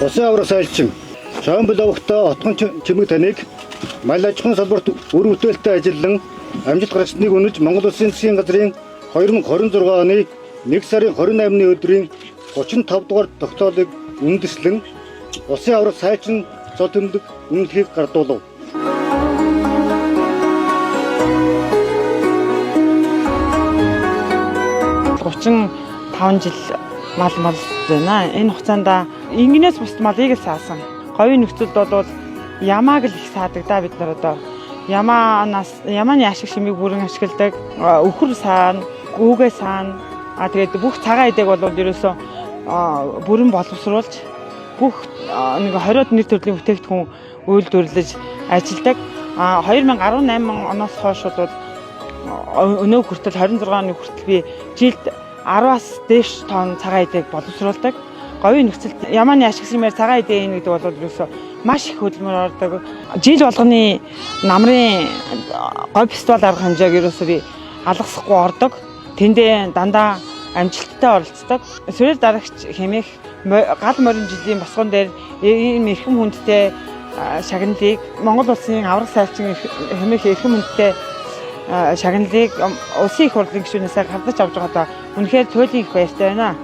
Усын аврах сайлчин Шаан Булавгтай отгон чимэг таныг мал аж ахуйн салбарт үр бүтээлтэй ажиллан амжилт гаргасныг үнэж Монгол Улсын засгийн газрын 2026 оны 1 сарын 28-ны өдрийн 35 дугаар тогтоолыг үндэслэн усын аврах сайлчин цол тэмдэг үнэлгээг гардуулав. 35 жил мал байна. Энэ хугацаанд ингэнээс бусд малыг л саасан. Говийн нөхцөлд бол ямааг л их саадаг да бид нар одоо. Ямааны ашиг шимийг бүрэн ашигладаг. Өхөр саана, гүүгээ саана. Тэгээд бүх цагаан эдэг бол ерөөсөө бүрэн боловсруулж бүх нэг 20-од нэр төрлийн бүтээгдэхүүн үйлдвэрлэж ажилладаг. 2018 оноос хойш бол өнөө хүртэл 26 оны хүртэл би жилд 10-аас дээш тонн цагаан эдэг боловсруулдаг. Говийн нөхцөлд ямааны ашиг шимээр цагаан эдэг гэдэг бол ерөөсөө маш их хөдөлмөр ордог. Жил болгоны намрын говь фестивал арга хэмжээг ерөөсөө би алгасахгүй ордог. Тэндээ дандаа амжилттай оролцдог. Сөрөөр дарагч хэмээх гал морин жилийн босгон дээр ийм эрхэм хүндтэй шагналыг Монгол улсын аврах сайлчин хэмээх эрхэм хүндтэй шагналыг улсын их хурлын гишүүнээс хардаж авч байгаадаа үнэхээр туйлын их баяртай байна.